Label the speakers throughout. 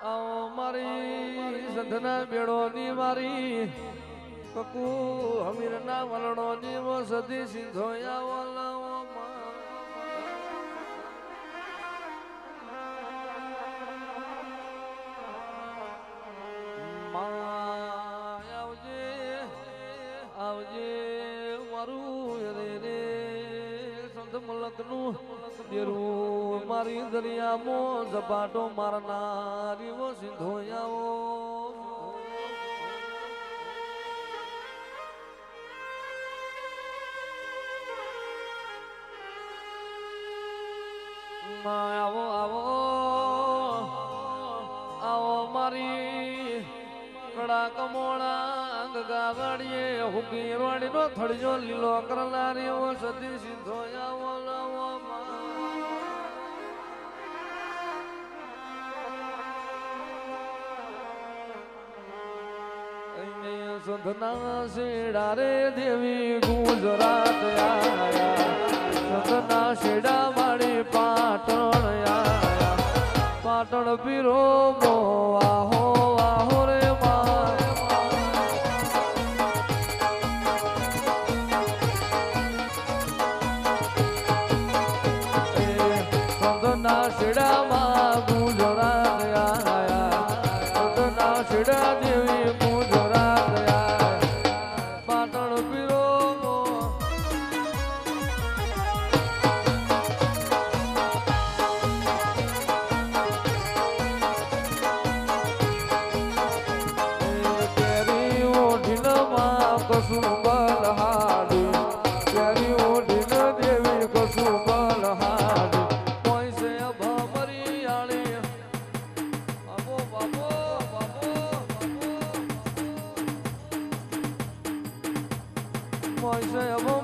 Speaker 1: આવો મારી સંધના બેડોની મારી કકુ હમીરના વલણોની વો સદી સિંધોયા વલાવો આવજે આવજે મારું રે સંત મલકનું દેરું મારી દરિયામાં ઝપાટો મારનારી વો સિંધોયાઓ આવો આવો આવો મારી કડા કમોળા ગાગડીએ હુકી રોડીનો થળજો લીલો કરનારી ઓ સતી સિંધો આવો લાવો સંધના શેડા રે દેવી ગુજરાત આયા સંધના શેડા વાળી પાટણ આયા પાટણ પીરો મો આહો આહો રે સંધના શેડામાં ગુજરાત આયા સંધના શેડા દેવી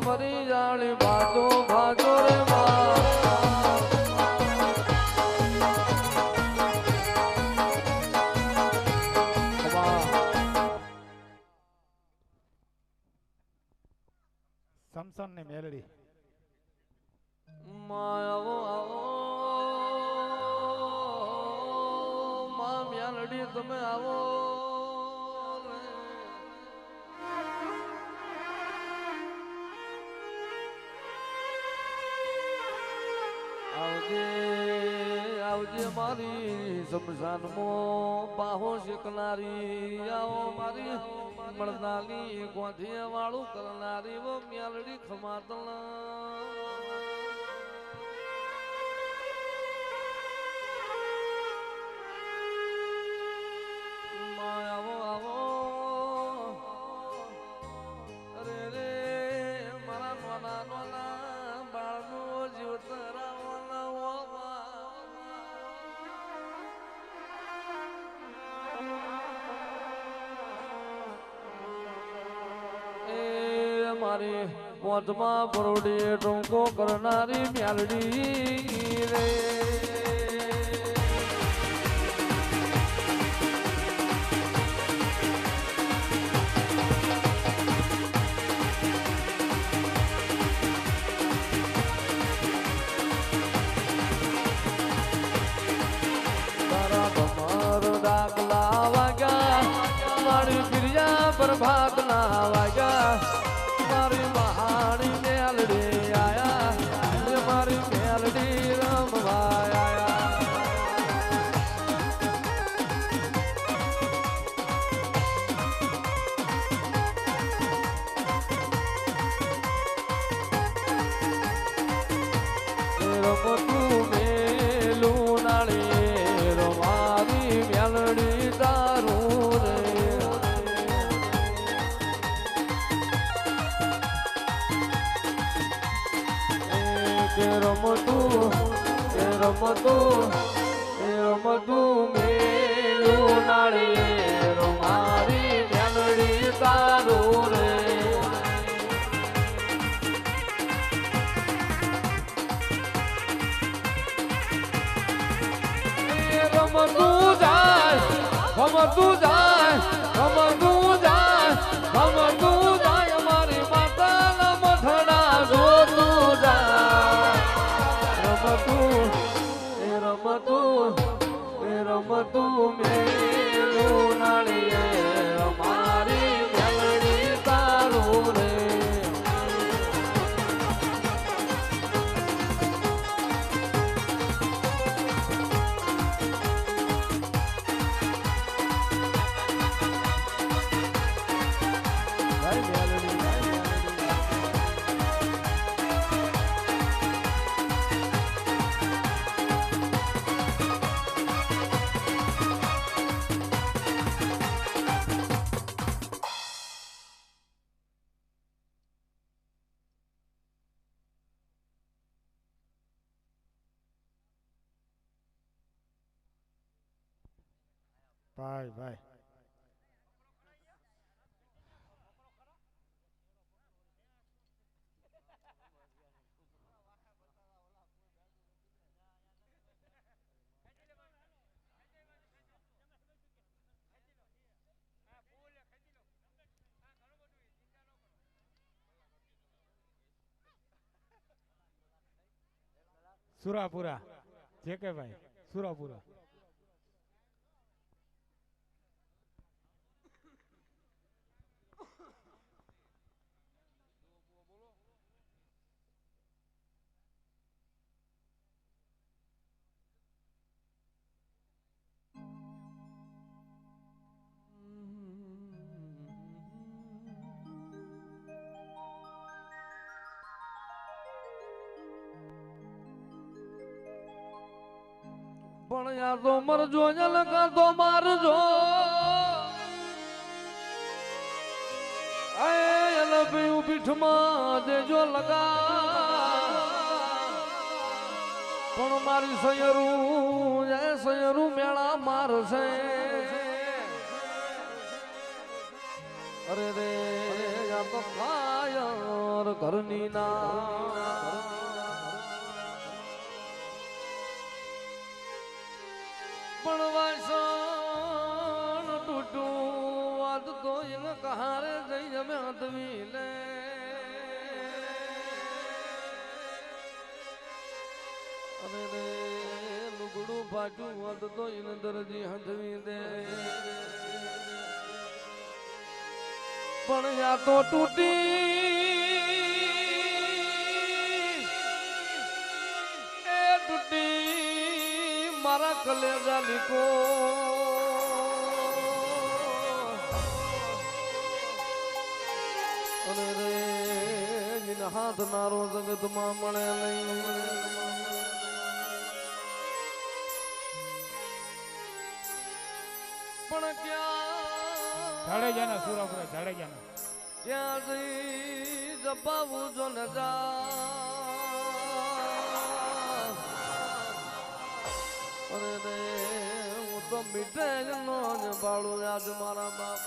Speaker 1: મરી જાણી ભાતો ભાતો રે
Speaker 2: સમસન ને મેલડી
Speaker 1: આવો આવો મા મેલડી તમે આવો આવજે મારી શમશાનમાં પાહો શેકનારી આવો મારી મળનાલી ગોંધિયા વાળું કરનારી વો મેલડી ખમાતલા આવો આવો અરે રે મારા નોના નોના બાળનું જીવતરા મારી મોતમાં પરોડી ટૂંકો કરનારી મ્યાલડી રે તારા તમારો ડાકલા વાગ્યા મારી ફિરિયા પર ભાગના વાગ્યા મારી મહાણી મેલડી આયા મારી મેલડી રમવા આયા રમતું મેલું નાળી રમારી મેલડી તારું રે રમતું મેલું નાળી મારી મેલડી તારું રે રમતું જાય રમતું જાય રમતું જાય રમતું જાય મારી માતાના મથડા જોતું જાય રમતું રમતું મેલું નાળિયેર મારી મેલડી તારું રે. ભાઈ મેલડી, ભાઈ મેલડી.
Speaker 2: ભાઈ ભાઈ સુરાપુરા જે કે ભાઈ સુરાપુરા.
Speaker 1: પણ યાર તો મરજો લગા તો મારજો અલભ્યું પીઠમાં દેજો લગા. પણ મારી સયરું મેળા મારશે. અરે રે યા તો કાયર ઘરની ના પણ વાસણ તૂટું વાત તો એને કહારે જઈ અમે હથવી લે. અરે રે લુગડું ફાટ્યું વાત તો એને દરજી હથવી દે. પણ યા તો તૂટી એ તૂટી મારા કલેજા લીકો. અને રે જીને હાથ નારો જગતમાં મળે નહીં. પણ ક્યાં
Speaker 2: જાડેજાના સુરાપુરા જાડેજાના
Speaker 1: ક્યાં જઈ જપાવું જો ન જા. અરે રે હું તો મીઠે જ નો જ બાળું આજ મારા બાપ.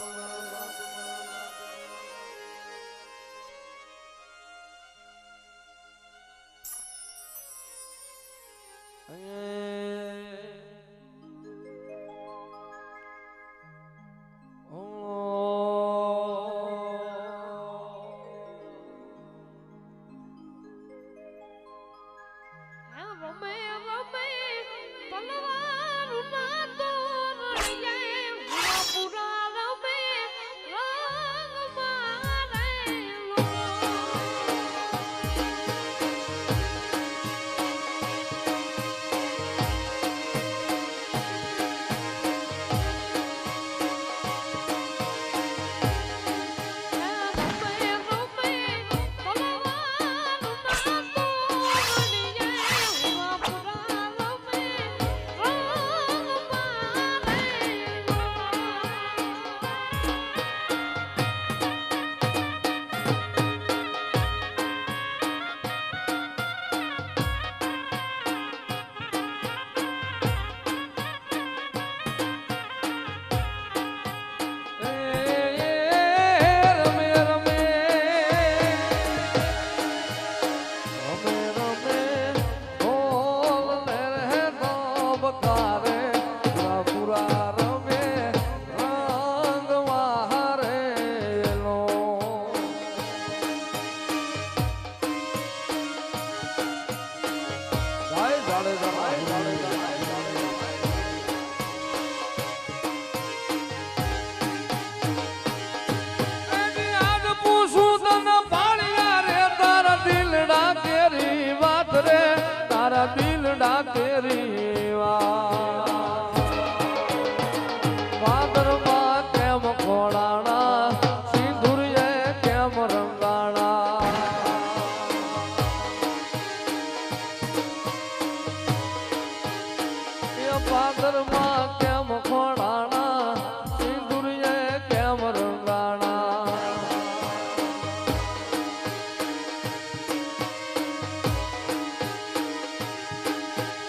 Speaker 1: ભાદરમાં કેમ ખોડાણા સિંદુરીએ કેમ રંગાણા એ ભાદરમાં કેમ ખોડાણા સિંદુરીએ કેમ રંગાણા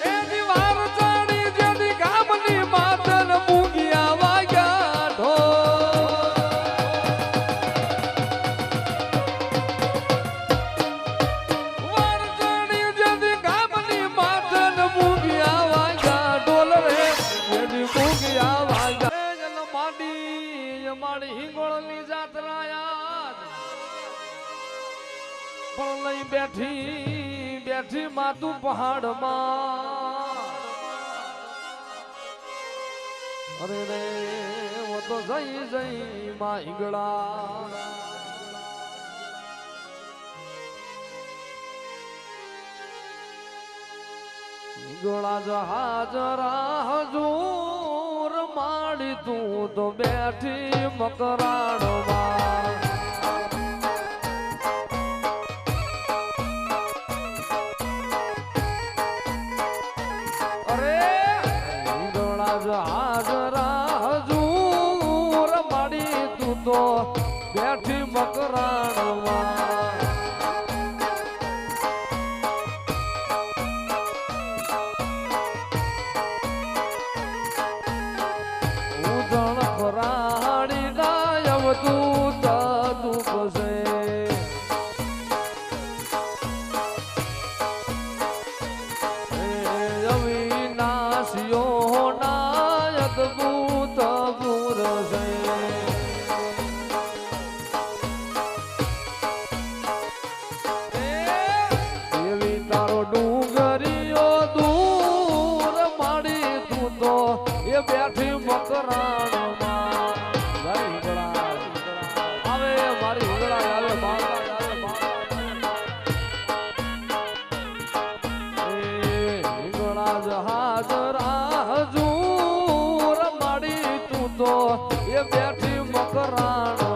Speaker 1: એ દીવાર ચાડી જેની ગામની માતન મૂગિયા વાગ્યા ઢોલ વાર ચાડી જેની ગામની માતન મૂગિયા વાગ્યા ઢોલ રે જેની મૂગિયા વાગ્યા એ જન માડી માડી હિંગોળની જાત્રાયા પણ લઈ બેઠી બેઠી માતું પહાડમાં અરે રે વો તો જઈ જઈ માં ઈંગળા ઈંગળા જહાજ હજૂર માડી તું તો બેઠી મકરાણમાં હાજરા હજૂર માડી તું તો બેઠી મકરાણમાં ઉજણ ફરાડી નાયવ તું તું પસે અવિનાશિયો અદભૂત પુરુષ એવી તારો ડુંગરીઓ દૂર માડી તું તો એ બેઠી મકરાણમાં આવે મારી હિંગળા આવે હિંગળા જહાજ હજૂર માડી તું તો એ બેઠી મકરાણમાં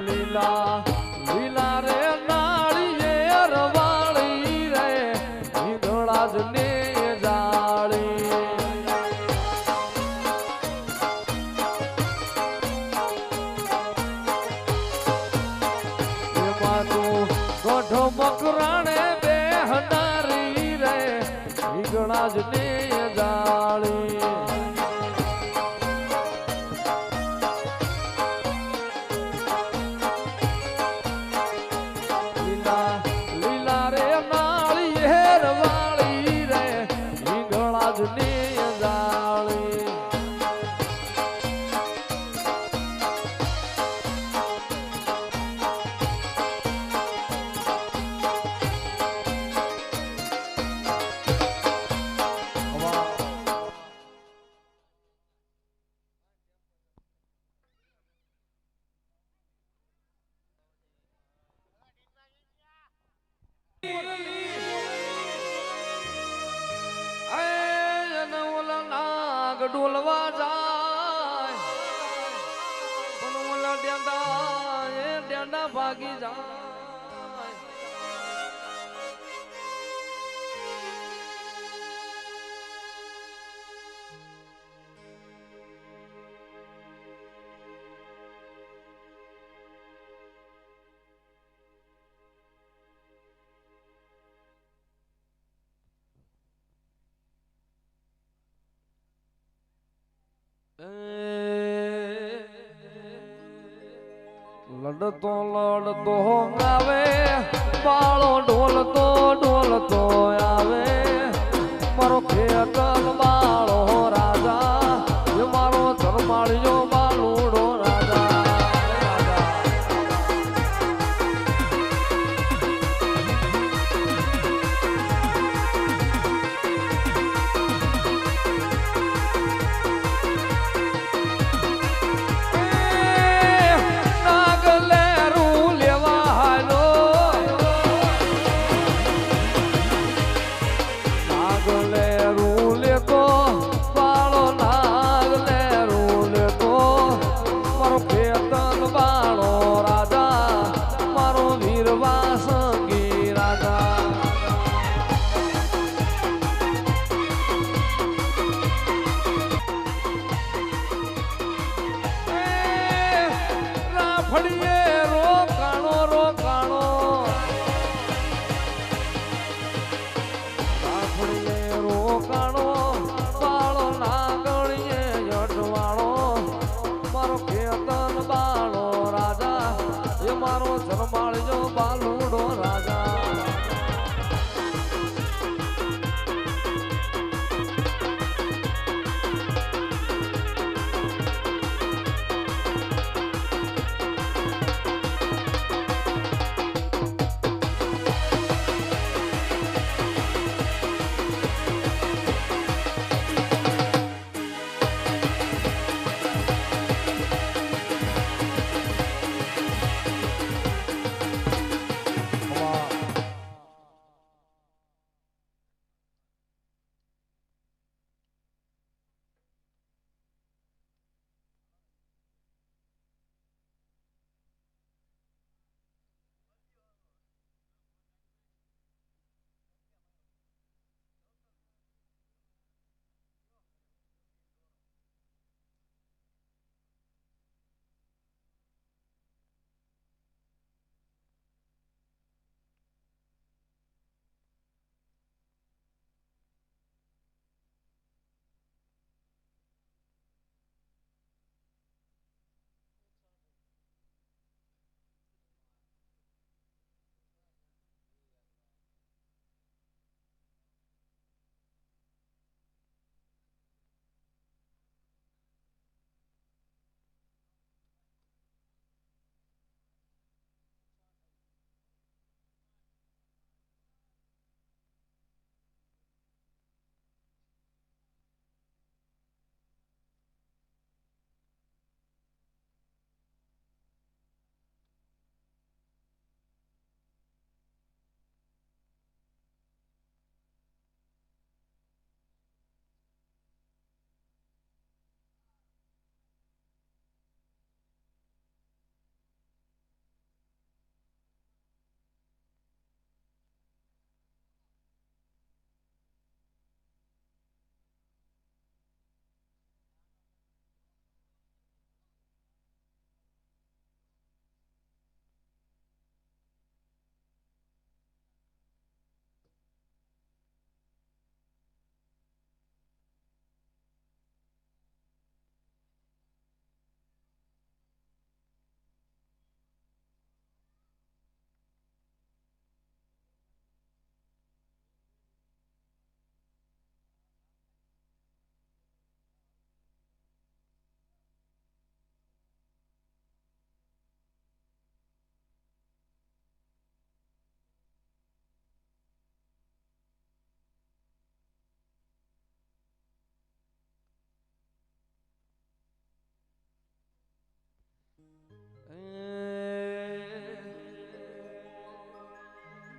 Speaker 1: લીલા લીલા રે નાળિયેર વાળી રે હિંગળા જ ને જાળી એમાં તું ગઢો મકરાણે બેહનારી રે હિંગળા જ ને જાળી લીલા રે નાળિયેર વાળી રે હિંગળા જ ને જાળી ડોલવા જાય પણ ઓલા ડેંડા ભાગી જાય લડતો લડતો આવે બાળો ઢોલતો આવે મારો ખેતલ બાળો રાજા એ મારો ધર્માળિયો બાલુડો રાજા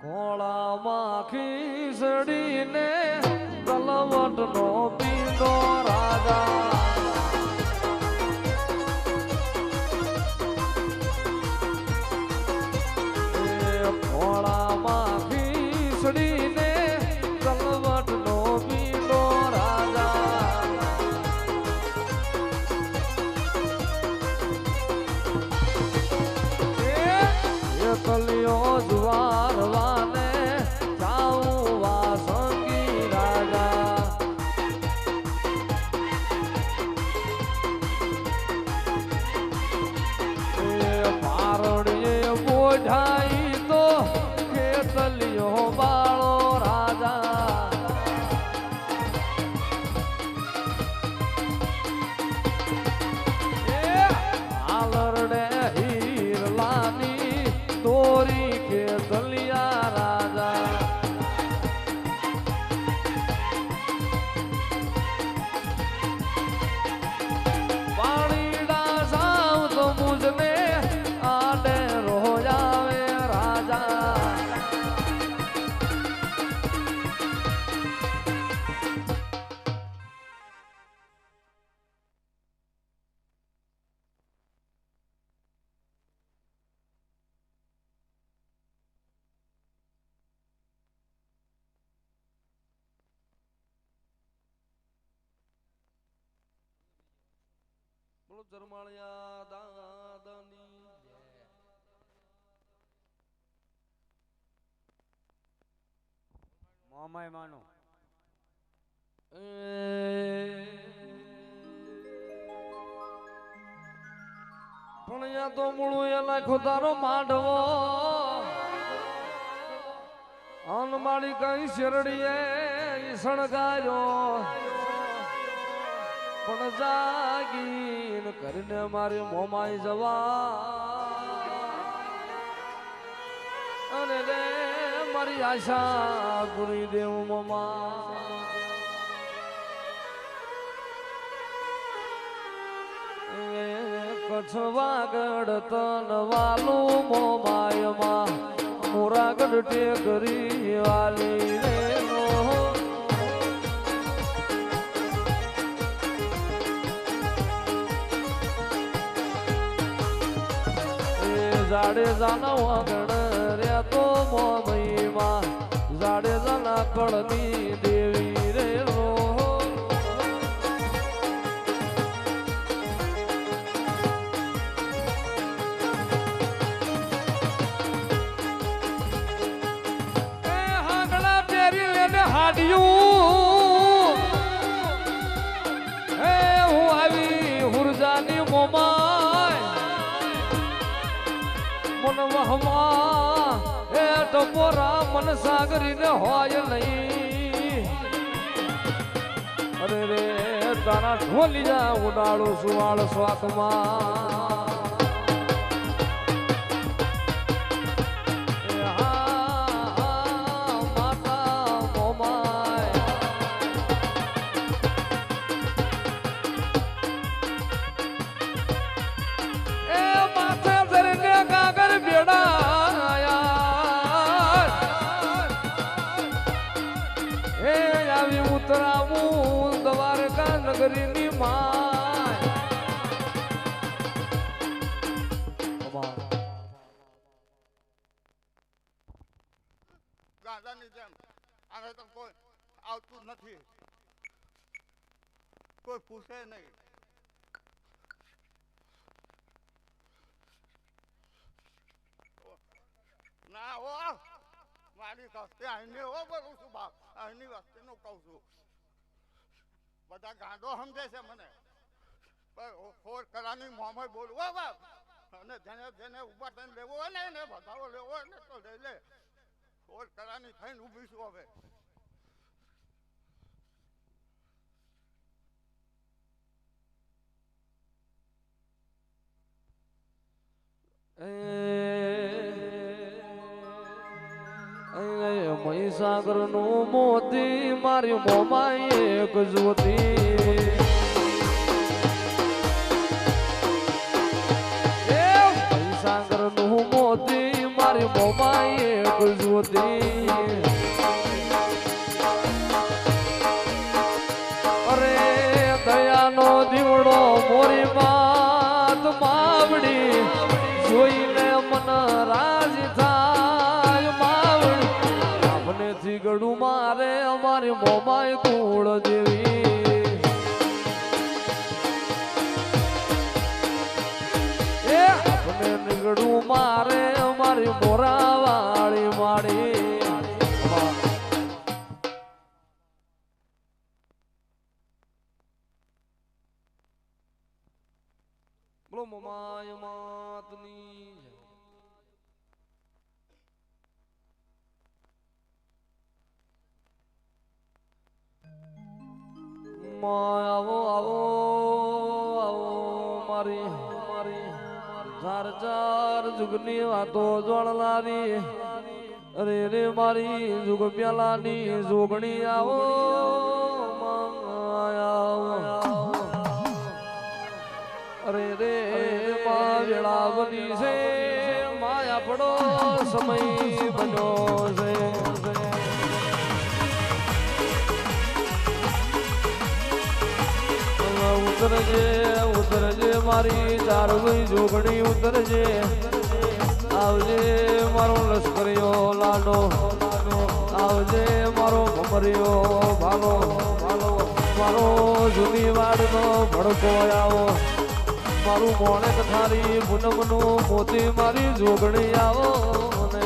Speaker 1: ખોળામાં ખીસડીને તલવટનો પીંડો રાજા ખોળામાં ખીસડીને તલવટનો પીંડો રાજા એ કલિયો જુવારવાને જાઉં વાસંગી રાજા એ પારણીએ બોઝાઈ તો ખેતલિયો બાળો રાજા એ આલરડે હીરલાની તોરી ખેતલિયા રાજા પાણીડા સાવ તો મુજને આડે રોજાવે રાજા બોલો જરમાળિયા દાદાની
Speaker 2: મોમાય માનો
Speaker 1: પણ અહીંયા તો મૂળું એ નાખો તારો માંડવો અનમાળી કઈ શેરડીએ સણગાયો પણ જાગીન કરીને મારે મોમાઈ જવા અને રે મારી આશા પૂરી દેવું મોમા કચ્છ વાગડ તન વાલું મોમાયમાં મોરાગઢ ટેકરી વાલી રે જાડેજાના વાગડ રે તો મોમઈમાં જાડેજાના કળની દેવી રે હાગડા તેરી લેને હાડ્યું હે હું આવી હુરજાની મોમાય મન વહમાં એ ટપોરા મન સાગરીને હોય નહીં અરે રે તારા ઢોલી જા ઉડાડો સુવાળ સ્વાકમાં માતા મોમાય એ માથે ધરીને કાગર એ આવી ઉતરાવું દ્વારકા નગરીની માય
Speaker 3: ગાંજાની જેમ આને તો કોઈ આવતું નથી કોઈ પૂછે નહીં ના હો મારી કસ્તી અહીંની હો કરું છું બાપ અહીંની વસ્તીનું કહું છું બધા ગાંડો સમજે છે મને ફોર કરાની મોમાં બોલવો બાપ અને જેને જેને ઉભા થઈને લેવો હોય ને એને વધારો લેવો હોય ને તો લઈ લે ફોર કરાની થઈને ઊભી છું હવે
Speaker 1: મહીસાગર નું મોતી મારી મોમાં એક જ્યોતિ મહીસાગર નું મોતી મારી મોમાં એક જ્યોતિ જોતી અરે દયાનો દીવડો મોરી માત માવડી જોઈને મન રાજ થાય માવડી આપને થી ગડું મારે અમારી મોમાય કુળ દેવી એ આપને નીગડું મારે અમારી મોરા વાળી માડી બોલો મમાય માતની આવો આવો આવો મારી મારી ચાર ચાર જુગની વાતો જોડલારી અરે રે મારી જુગ પ્યાલાની જોગણી આવો અરે રે મા વેળા બની છે માયા પડો સમય બન્યો છે ઉતરજે મારી ચારવી જોગણી ઉતરજે આવજે મારો લશ્કરીયો લાડો આવજે મારો ભમરિયો ભાલો મારો જૂની વાડનો ભડકો આવો મારું મોણેક થારી પૂનમનું મોતી મારી જોગણી આવો ને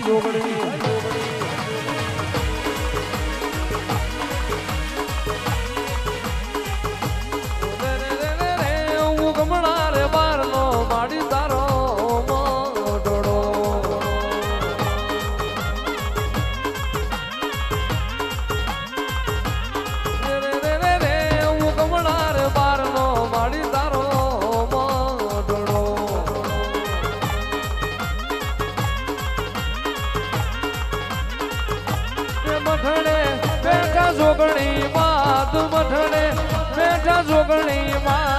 Speaker 1: જોગણી ગમણા રે બારનો માડી તારો મોઢડો ગમણા રે બારનો માડી તારો મોઢડો મઠડે બેઠા જોગણી માત મઠડે બેઠા જોગણી માં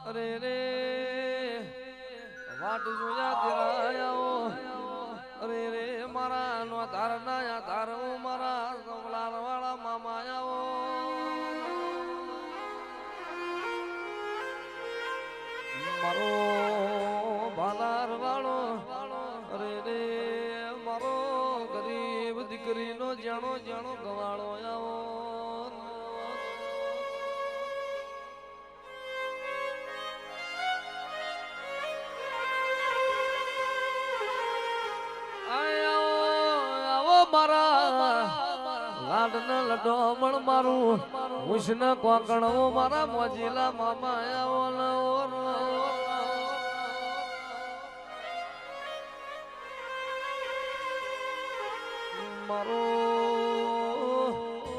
Speaker 1: અરે રે વાટ જોયા તેરાયો અરે રે મારા નો ધારનાયા ધારો મારા કમલાર વાળા મામા આવો મારો ભાલાર વાળો અરે રે મારો ગરીબ દીકરીનો જાણો જાણો ગવાળો આવો મારા લાડના લડોમણ મારું ઉષ્ણ કોકણો મારા મોજીલા મામા આવો મારો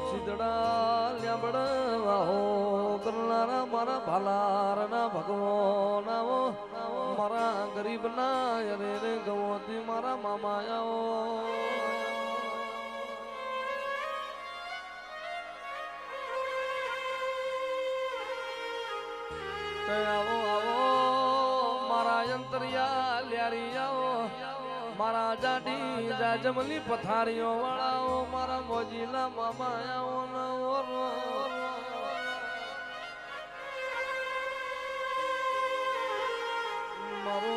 Speaker 1: સીધડા લ્યાબડ વાહો કરનારા મારા ભાલારના ભગવાન આવો મારા ગરીબના અરે રે ગવોતી મારા મામા આવો આવો આવો મારા યંત્રિયા લ્યારી આવો મારા જાડી જાજમલી પથારીઓ વાળાઓ મારા મોજીલા મામા આવો મારો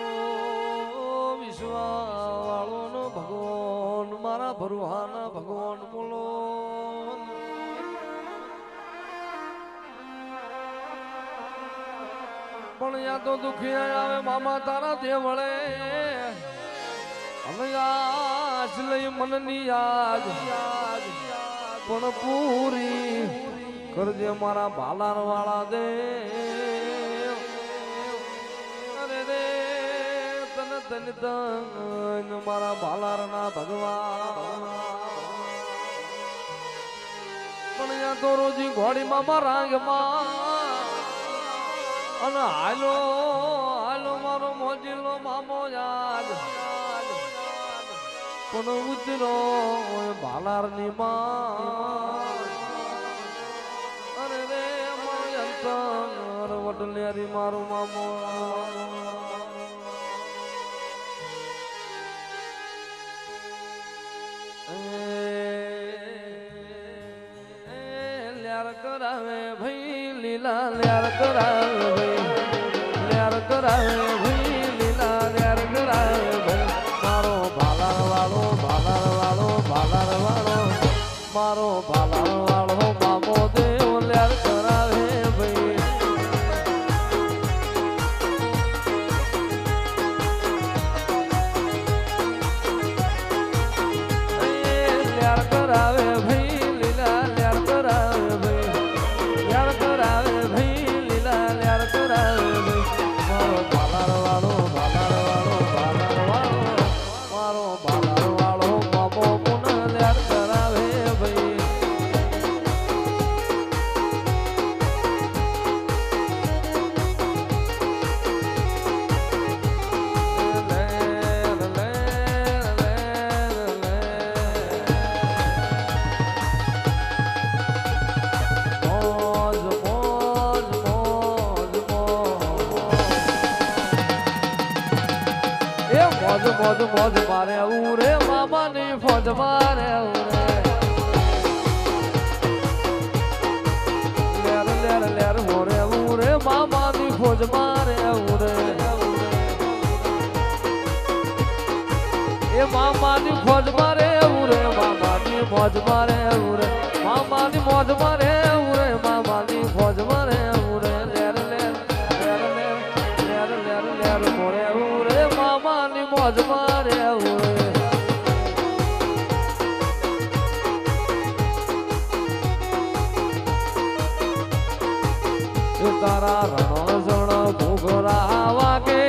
Speaker 1: વિશ્વા વાળો નો ભગવાન મારા ભરુહાના ભગવાન બોલો પણ યા તો દુખિયા આવે મામા તારા દેવળે હવે આજ લઈ મનની યાદ પણ પૂરી કરજે મારા ભાલાર વાળા દે અરે રે તન તન તન મારા ભાલાર ના ભગવાન પણ યા તો રોજી ઘોડીમાં મારા રાંગમાં અને હાલો હાલો મારો મોજીલો મામો યાદ પણ ઉતરો ભાલાર ની માં અરે રે મારો અંતર વડલેરી મારું મામો લ્યાર કરાવે ભાઈ લીલા લ્યાર કરાવે ભાઈ લ્યાર કરાવે ભાઈ લીલા લ્યાર કરાવે ભાઈ મારો ભાલાર વાળો ભાલાર વાળો ભાલાર વાળો મારો ભાલાર વાળો મામો દેવ લ્યાર કરાવે ભાઈ લ્યાર કરાવે ભાઈ લીલા લ્યાર કરાવે ભાઈ લ્યાર કરાવે ભાઈ લીલા લ્યાર કરાવે ભાઈ મારો ભાલાર વાળો ભાલાર વાળો ભાલાર વાળો મારો ભાલાર વાળો મામો પુન લ્યાર કરાવે ભાઈ મોજ મોજ મોજ એ મોજ મોજ મોજ મારે ઉરે મામાની ફોજ મારે ઉરે લેર લેર લેર મોરે ઉરે મામાની ફોજ મારે ઉરે એ મામાની ફોજ મારે ઉરે મામાની મોજ મારે ઉરે મામાની મોજ મારે ઉરે મામાની ફોજ મારે ઉરે લેર લેર લેર લેર લેર લેર લેર મોરે ઉરે મામાની મોજ મારે ઉરે તારા રણઝણ ઘૂઘરા વાગે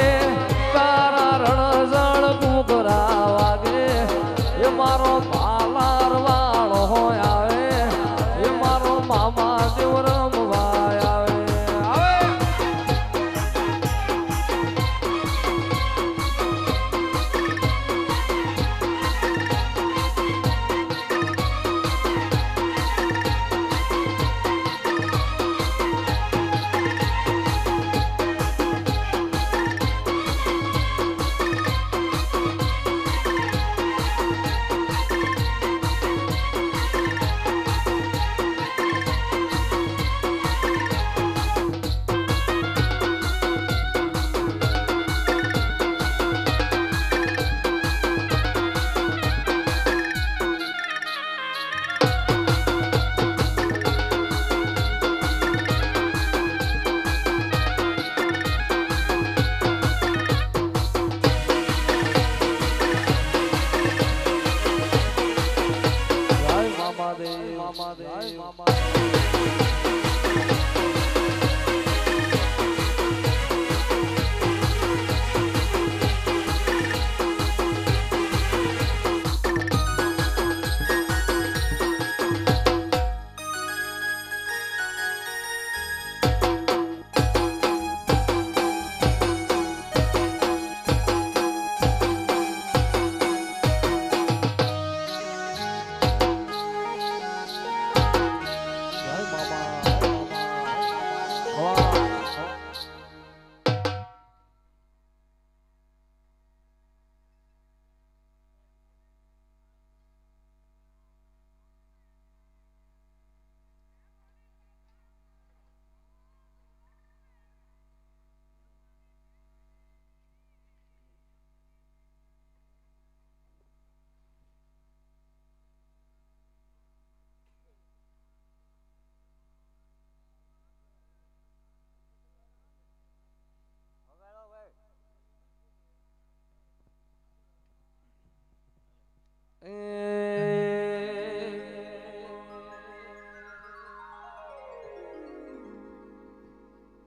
Speaker 1: તારા રણઝણ ઘૂઘરા વાગે એ મારો ભાલાર વાળો આવે એ મારો મામા દેવ રમવા આવે આવે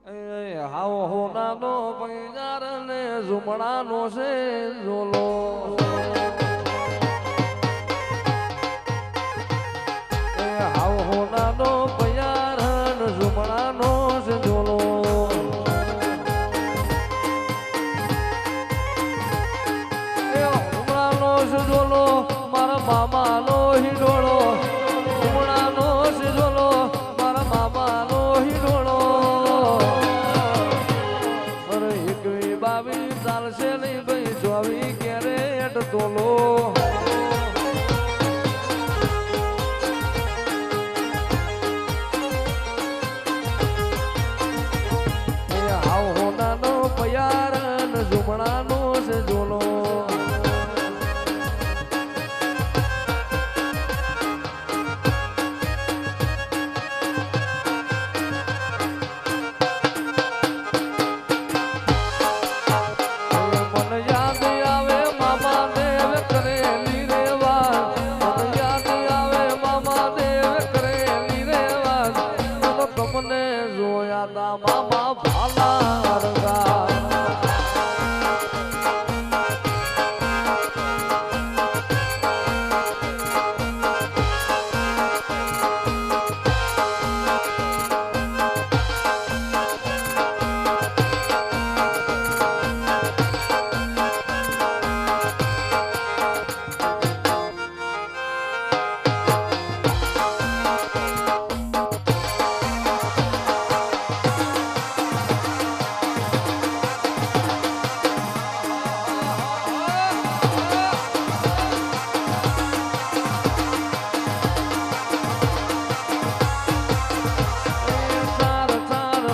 Speaker 1: હાવ હોનાનો પૈજાર ને ઝુમડાનો છે ઝોલો હાવ હોનાનો પૈયાર ને ઝુમડાનો છે ઝોલો ઝુમડાનો છે ઝોલો મારા મામાનો હિડોળો ઝુમડાનો છે ઝોલો મારા મામાનો હિડોળો ચાલશે નહીં ભાઈ જોવી ક્યારે એટ તોલો હાવ હોનાનો પયાર ને ઝુમણાનો છે ઝોલો મામા ભાલા રંગા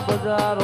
Speaker 1: બજારો